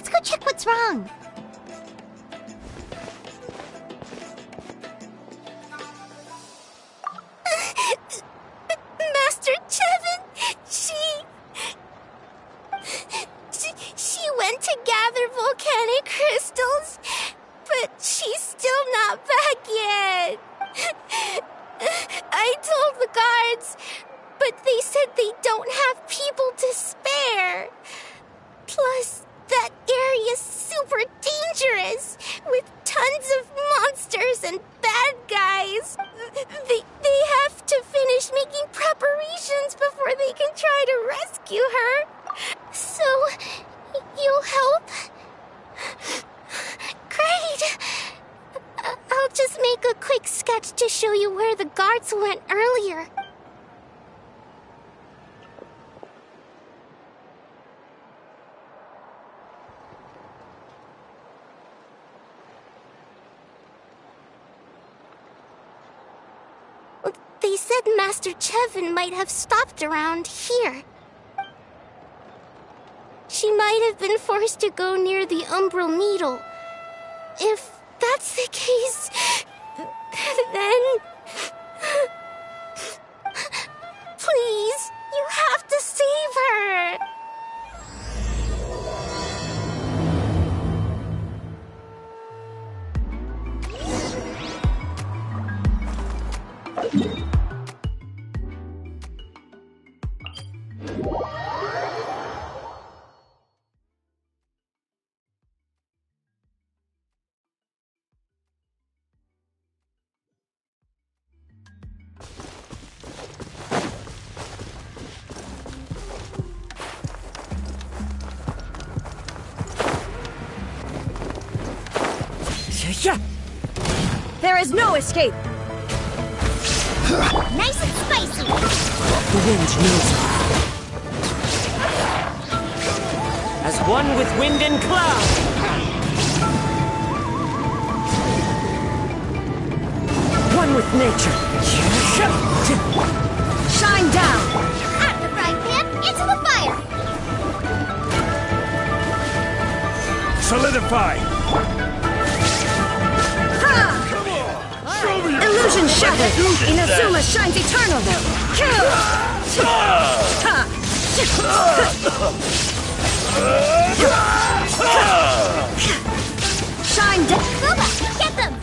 Let's go check what's wrong. Master Chevin, she went to gather volcanic crystals, but she's still not back yet. I told the guards, but they said they don't have people to spare. Plus, that area's super dangerous, with tons of monsters and bad guys. They have to finish making preparations before they can try to rescue her. So, you'll help? Great! I'll just make a quick sketch to show you where the guards went earlier. They said Master Chevin might have stopped around here. She might have been forced to go near the Umbral Needle. If that's the case, then... Please, you have to save her! There is no escape! Nice and spicy! The wind knows it. As one with wind and cloud! One with nature! Shine down! Out of the frying pan, into the fire! Solidify! Illusion shattered! Inazuma shines eternal! Kill! Shine down! Boba, get them!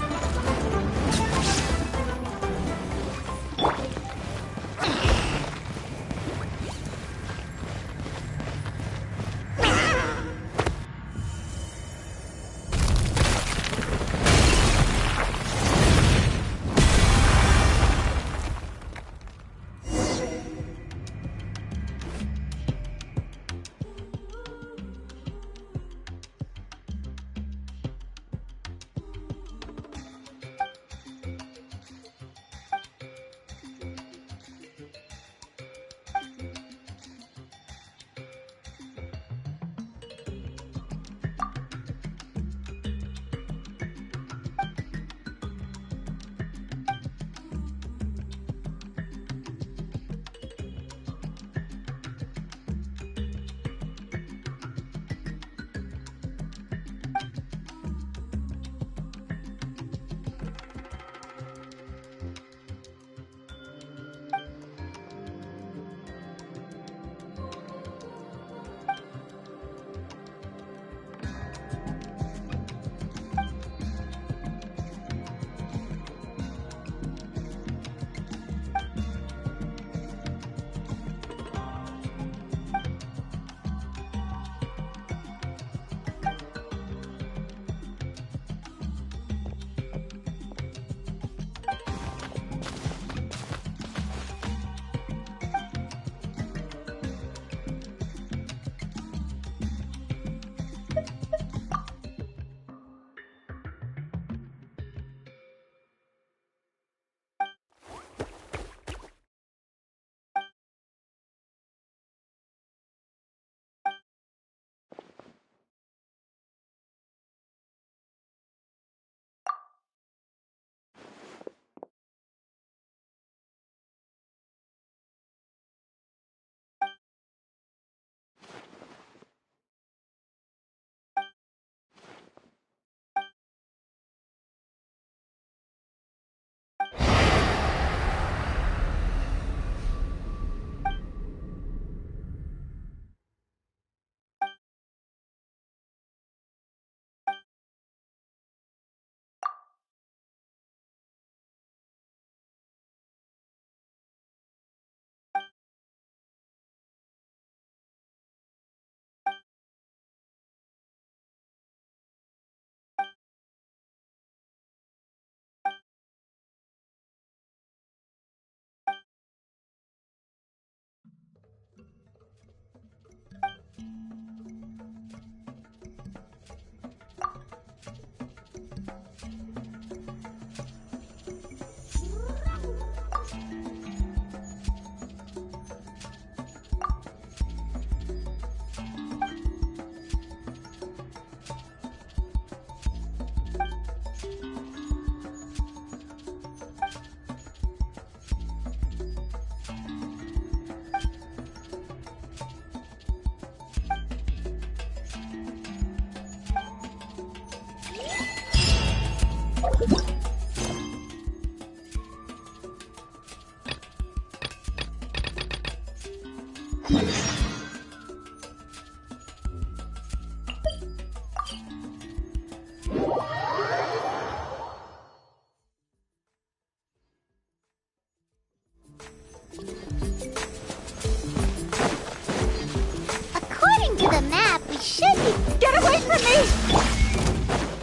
According to the map, we should be... Get away from me!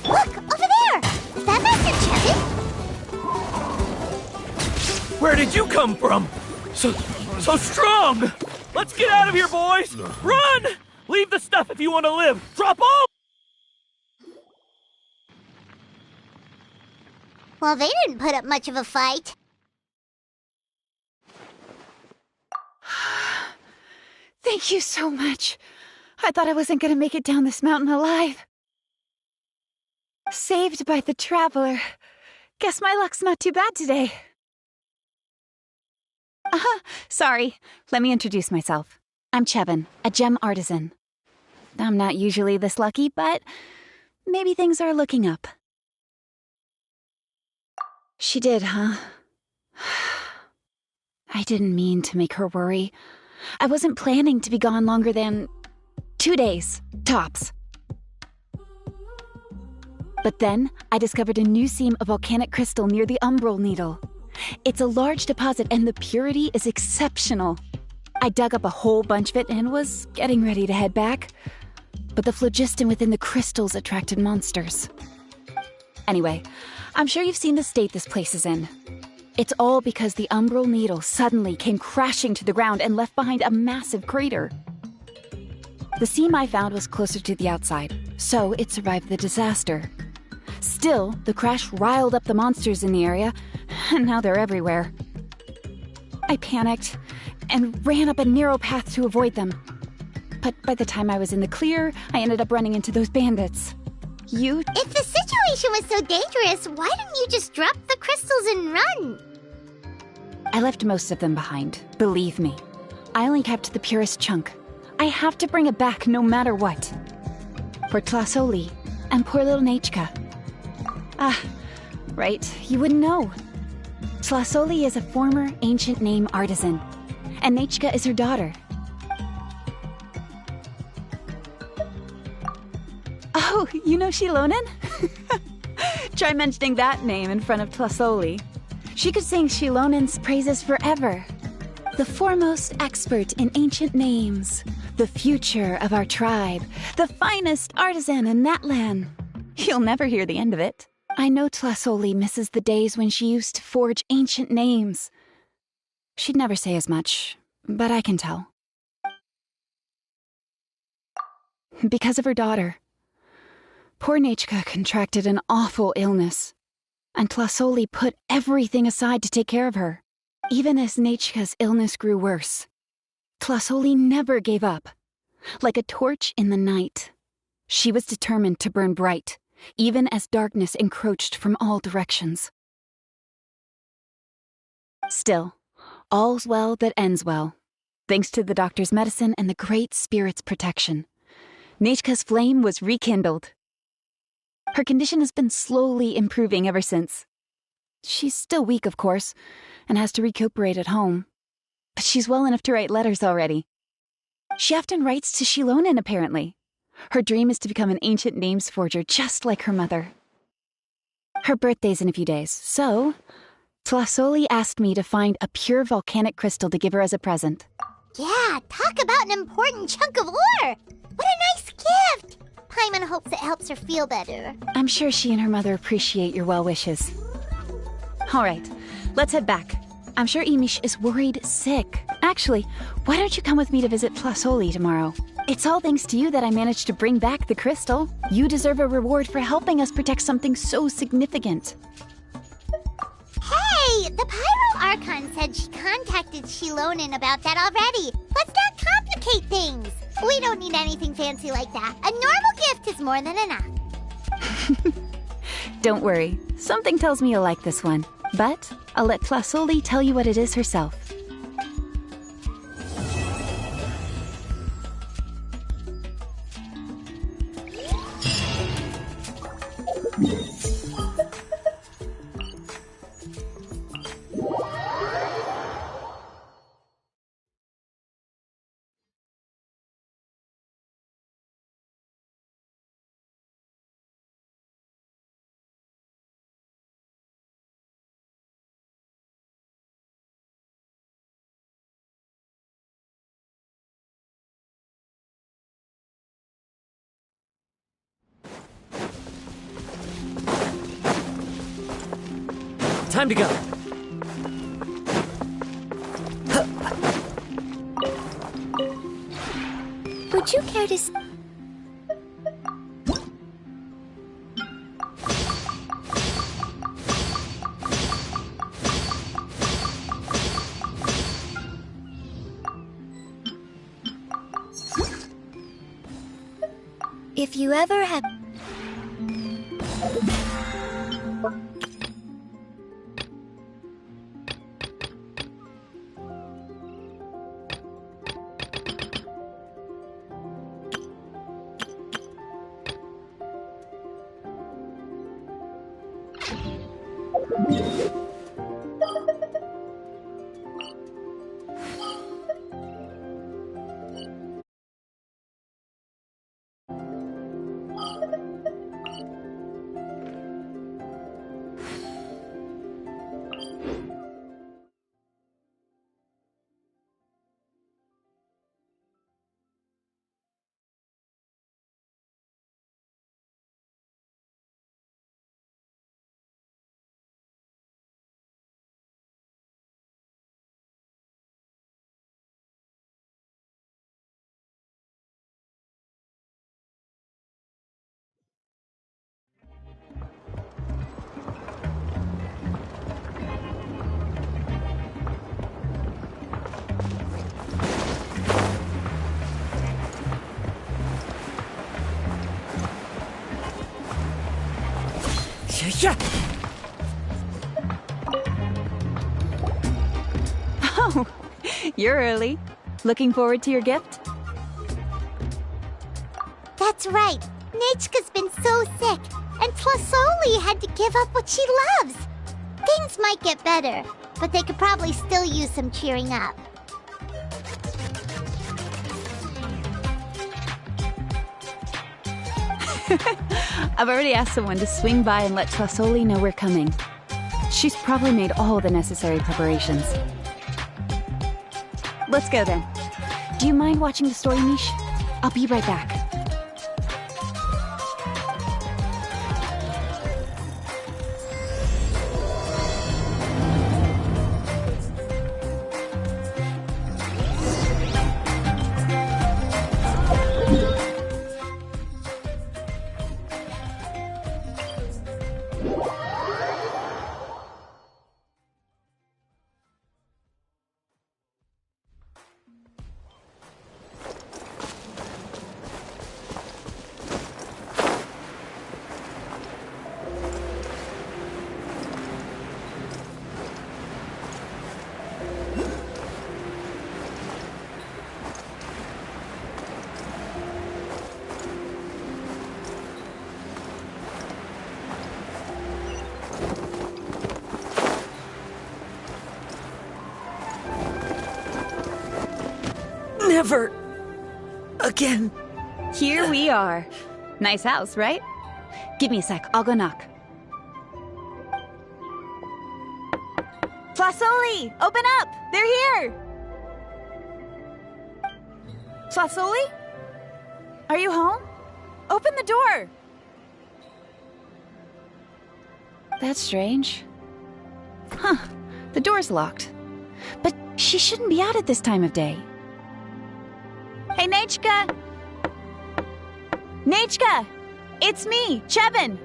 Look, over there! Is that Master Chevin? Where did you come from? So strong! Let's get out of here, boys! Run! Leave the stuff if you want to live! Drop all! Well, they didn't put up much of a fight. Thank you so much. I thought I wasn't gonna make it down this mountain alive. Saved by the Traveler. Guess my luck's not too bad today. Sorry. Let me introduce myself. I'm Chevin, a gem artisan. I'm not usually this lucky, but maybe things are looking up. She did, huh? I didn't mean to make her worry. I wasn't planning to be gone longer than 2 days, tops. But then, I discovered a new seam of volcanic crystal near the Umbral Needle. It's a large deposit and the purity is exceptional. I dug up a whole bunch of it and was getting ready to head back. But the phlogiston within the crystals attracted monsters. Anyway, I'm sure you've seen the state this place is in. It's all because the Umbral Needle suddenly came crashing to the ground and left behind a massive crater. The seam I found was closer to the outside, so it survived the disaster. Still, the crash riled up the monsters in the area, and now they're everywhere. I panicked and ran up a narrow path to avoid them. But by the time I was in the clear, I ended up running into those bandits. You... If the situation was so dangerous, why didn't you just drop the crystals and run? I left most of them behind, believe me. I only kept the purest chunk. I have to bring it back no matter what. For Tlasoli and poor little Nechka. Ah, right, you wouldn't know. Tlasoli is a former ancient name artisan, and Nechka is her daughter. Oh, you know Shilonen? Try mentioning that name in front of Tlasoli. She could sing Shilonen's praises forever. The foremost expert in ancient names, the future of our tribe, the finest artisan in NATLAN. You'll never hear the end of it. I know Tlasoli misses the days when she used to forge ancient names. She'd never say as much, but I can tell. Because of her daughter. Poor Nechka contracted an awful illness, and Tlasoli put everything aside to take care of her. Even as Nechka's illness grew worse, Tlasoli never gave up. Like a torch in the night, she was determined to burn bright, even as darkness encroached from all directions. Still, all's well that ends well, thanks to the doctor's medicine and the Great Spirit's protection. Nechka's flame was rekindled. Her condition has been slowly improving ever since. She's still weak, of course, and has to recuperate at home. But she's well enough to write letters already. She often writes to Shilonen, apparently. Her dream is to become an ancient names forger just like her mother. Her birthday's in a few days, so Tlasoli asked me to find a pure volcanic crystal to give her as a present. Yeah, talk about an important chunk of ore! What a nice gift! Paimon hopes it helps her feel better. I'm sure she and her mother appreciate your well wishes. All right, let's head back. I'm sure Imish is worried sick. Actually, why don't you come with me to visit Tlasoli tomorrow? It's all thanks to you that I managed to bring back the crystal. You deserve a reward for helping us protect something so significant. Hey, the Pyro Archon said she contacted Shilonen about that already. Let's not complicate things. We don't need anything fancy like that. A normal gift is more than enough. Don't worry. Something tells me you'll like this one. But I'll let Tlasoli tell you what it is herself. Time to go. Would you care to... If you ever have... Yeah. Oh, you're early. Looking forward to your gift? That's right. Nechka's been so sick, and Tlasoli had to give up what she loves. Things might get better, but they could probably still use some cheering up. I've already asked someone to swing by and let Tlasoli know we're coming. She's probably made all the necessary preparations. Let's go then. Do you mind watching the story, Mish? I'll be right back. Never again. Here we are. Nice house, right? Give me a sec, I'll go knock. Tlasoli! Open up! They're here! Tlasoli? Are you home? Open the door! That's strange. Huh, the door's locked. But she shouldn't be out at this time of day. Hey, Nechka! Nechka! It's me, Chevin!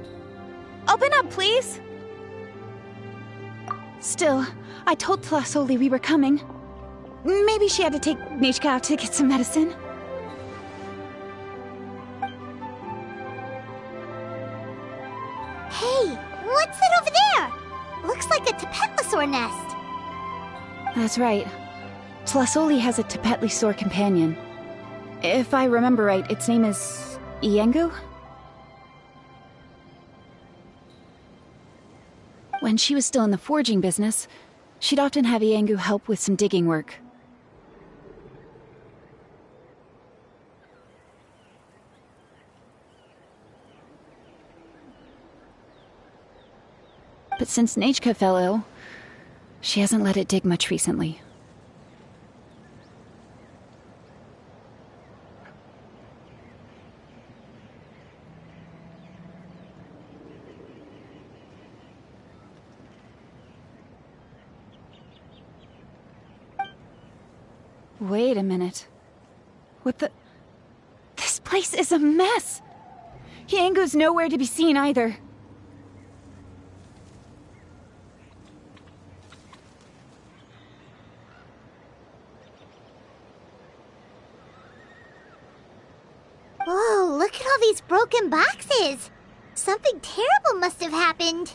Open up, please! Still, I told Tlasoli we were coming. Maybe she had to take Nechka out to get some medicine. Hey, what's that over there? Looks like a Tapetlosaur nest. That's right. Tlasoli has a Tapetlosaur companion. If I remember right, its name is Iengu? When she was still in the forging business, she'd often have Iengu help with some digging work. But since Nechka fell ill, she hasn't let it dig much recently. Wait a minute. What the... This place is a mess! Hyanggu's nowhere to be seen either. Whoa, look at all these broken boxes! Something terrible must have happened.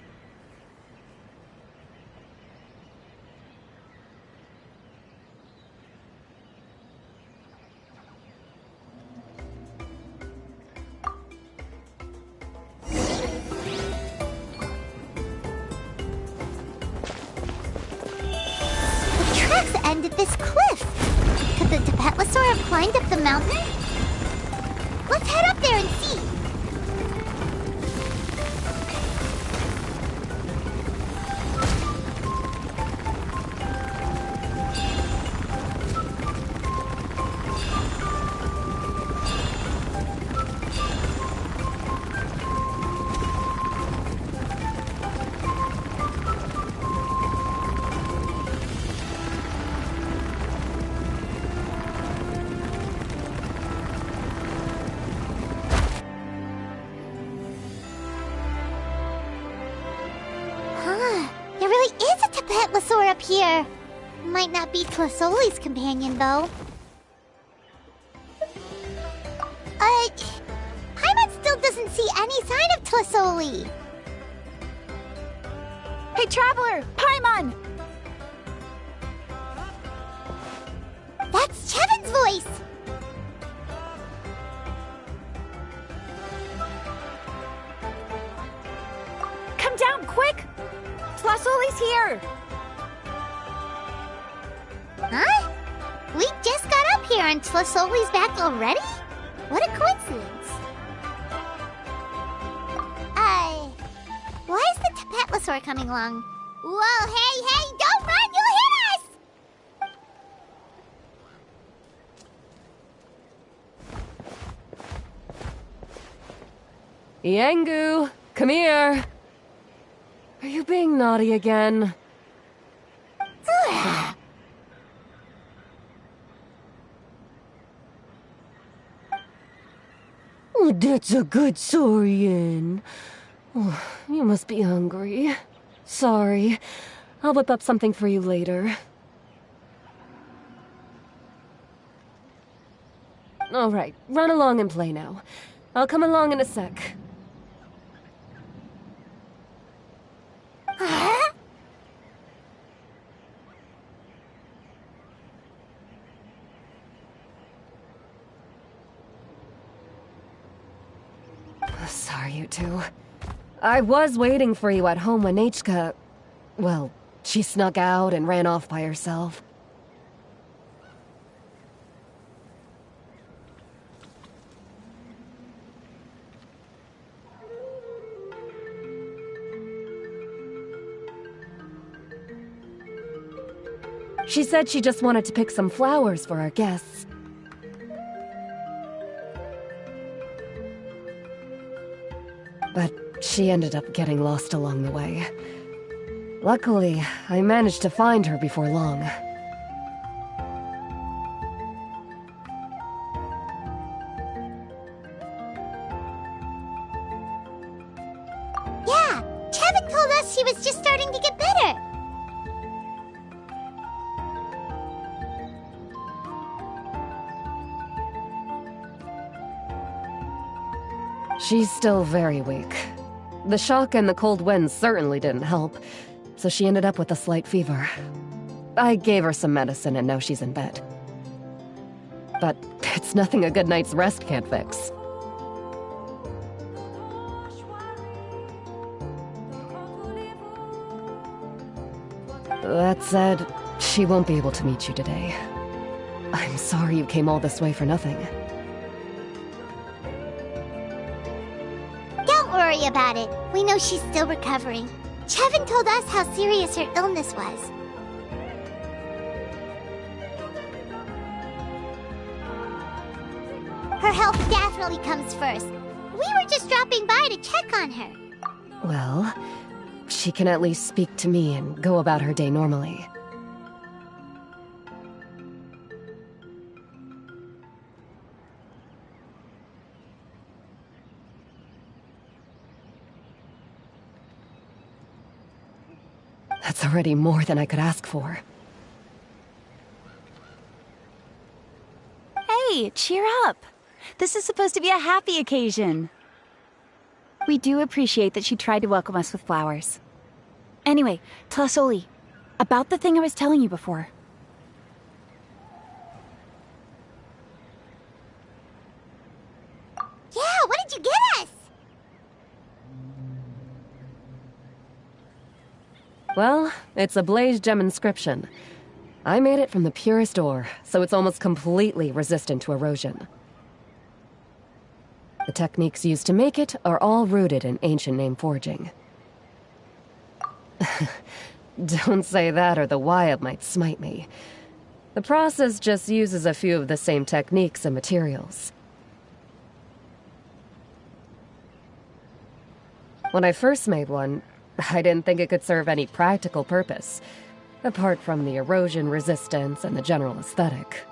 The tracks end at this cliff. Could the Tepetlosaur have climbed up the mountain? Let's head up there and see. There really is a Tepetlosaur up here. Might not be Tlisoli's companion, though. Paimon still doesn't see any sign of Tlisoli. Hey, Traveler! Paimon! That's Chevin's voice! Come down, quick! Tlisoli's here! Huh? We just got up here and Tlisoli's back already? What a coincidence. Why is the Tepetlosaur coming along? Whoa, hey, don't run, you'll hit us! Hyanggu, come here. Are you being naughty again? Oh, that's a good Saurian. Oh, you must be hungry. Sorry. I'll whip up something for you later. All right, run along and play now. I'll come along in a sec. Sorry, you two. I was waiting for you at home when Hka... Well, she snuck out and ran off by herself. She said she just wanted to pick some flowers for our guests. But she ended up getting lost along the way. Luckily, I managed to find her before long. Yeah, Chevin told us she was just starting to get better. She's still very weak. The shock and the cold winds certainly didn't help, so she ended up with a slight fever. I gave her some medicine and now she's in bed. But it's nothing a good night's rest can't fix. That said, she won't be able to meet you today. I'm sorry you came all this way for nothing. Don't worry about it. We know she's still recovering. Chevin told us how serious her illness was. Her health definitely comes first. We were just dropping by to check on her. Well, she can at least speak to me and go about her day normally. That's already more than I could ask for. Hey, cheer up. This is supposed to be a happy occasion. We do appreciate that she tried to welcome us with flowers. Anyway, Tlasoli, about the thing I was telling you before. Yeah, what did you get us? Well, it's a blaze gem inscription. I made it from the purest ore, so it's almost completely resistant to erosion. The techniques used to make it are all rooted in ancient name forging. Don't say that or the Wild might smite me. The process just uses a few of the same techniques and materials. When I first made one, I didn't think it could serve any practical purpose, apart from the erosion resistance and the general aesthetic.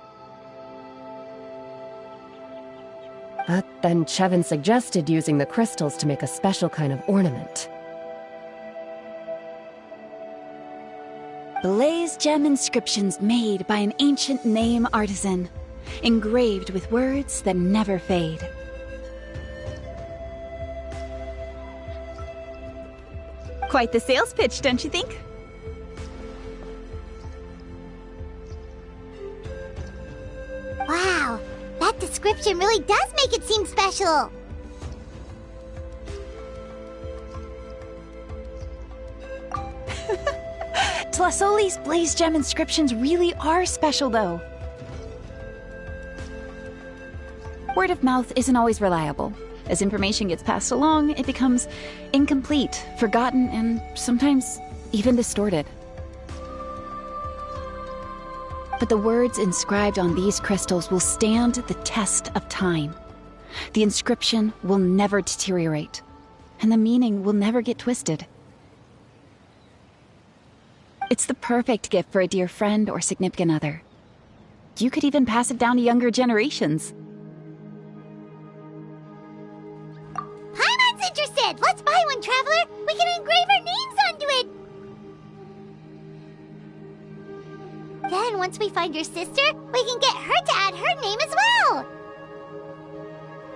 But then Chevin suggested using the crystals to make a special kind of ornament. Blaze gem inscriptions made by an ancient name artisan, engraved with words that never fade. Quite the sales pitch, don't you think? Wow, that description really does make it seem special. Tlasoli's blaze gem inscriptions really are special, though. Word of mouth isn't always reliable. As information gets passed along, it becomes incomplete, forgotten, and sometimes even distorted. But the words inscribed on these crystals will stand the test of time. The inscription will never deteriorate, and the meaning will never get twisted. It's the perfect gift for a dear friend or significant other. You could even pass it down to younger generations. Paimon's interested! Let's buy one, Traveler! We can engrave our names onto it! Then, once we find your sister, we can get her to add her name as well!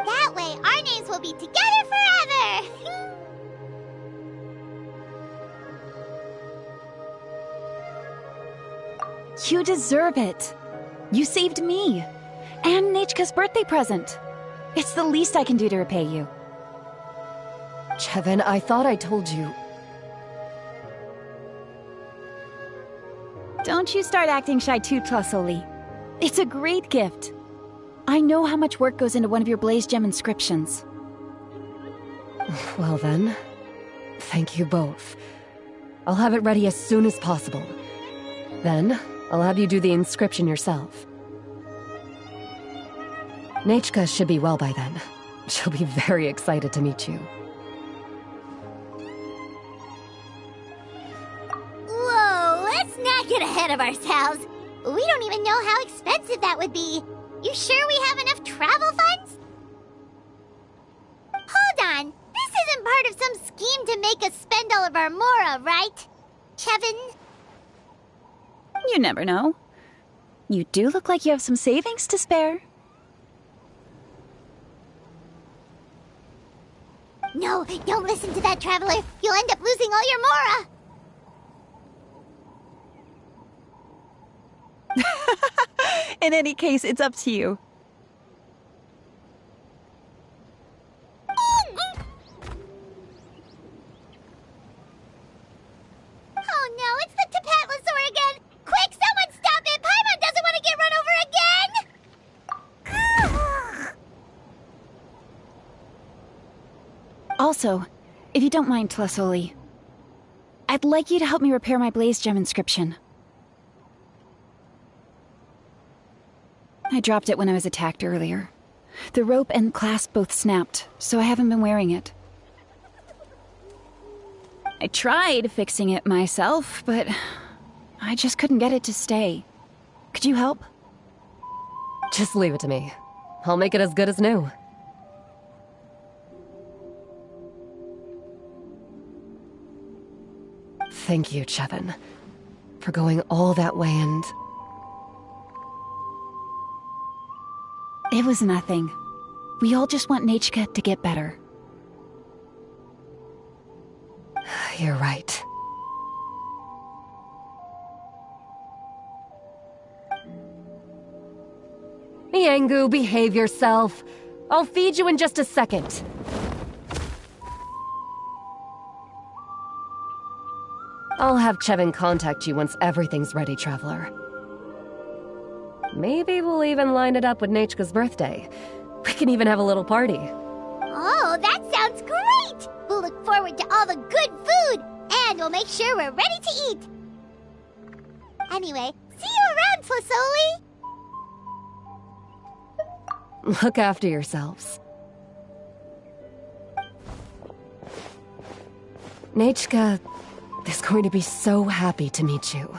That way, our names will be together forever! You deserve it. You saved me. And Nechka's birthday present. It's the least I can do to repay you. Chevin, I thought I told you. Don't you start acting shy too, Tlasoli. It's a great gift. I know how much work goes into one of your blaze gem inscriptions. Well then, thank you both. I'll have it ready as soon as possible. Then, I'll have you do the inscription yourself. Nechka should be well by then. She'll be very excited to meet you. Whoa, let's not get ahead of ourselves. We don't even know how expensive that would be. You sure we have enough travel funds? Hold on. This isn't part of some scheme to make us spend all of our mora, right? Chevin? You never know. You do look like you have some savings to spare. No, don't listen to that, Traveler. You'll end up losing all your mora. In any case, it's up to you. Oh no, it's the Tapatlosaur again! Quick, someone stop it! Paimon doesn't want to get run over again! Also, if you don't mind, Tlasoli, I'd like you to help me repair my blaze gem inscription. I dropped it when I was attacked earlier. The rope and clasp both snapped, so I haven't been wearing it. I tried fixing it myself, but I just couldn't get it to stay. Could you help? Just leave it to me. I'll make it as good as new. Thank you, Chevin, for going all that way and... It was nothing. We all just want Nachka to get better. You're right. Yangu, behave yourself. I'll feed you in just a second. I'll have Chevin contact you once everything's ready, Traveler. Maybe we'll even line it up with Nachka's birthday. We can even have a little party. Oh, that sounds great! We'll look forward to all the good food, and we'll make sure we're ready to eat. Anyway, see you around, Flasoli! Look after yourselves. Nachka is going to be so happy to meet you.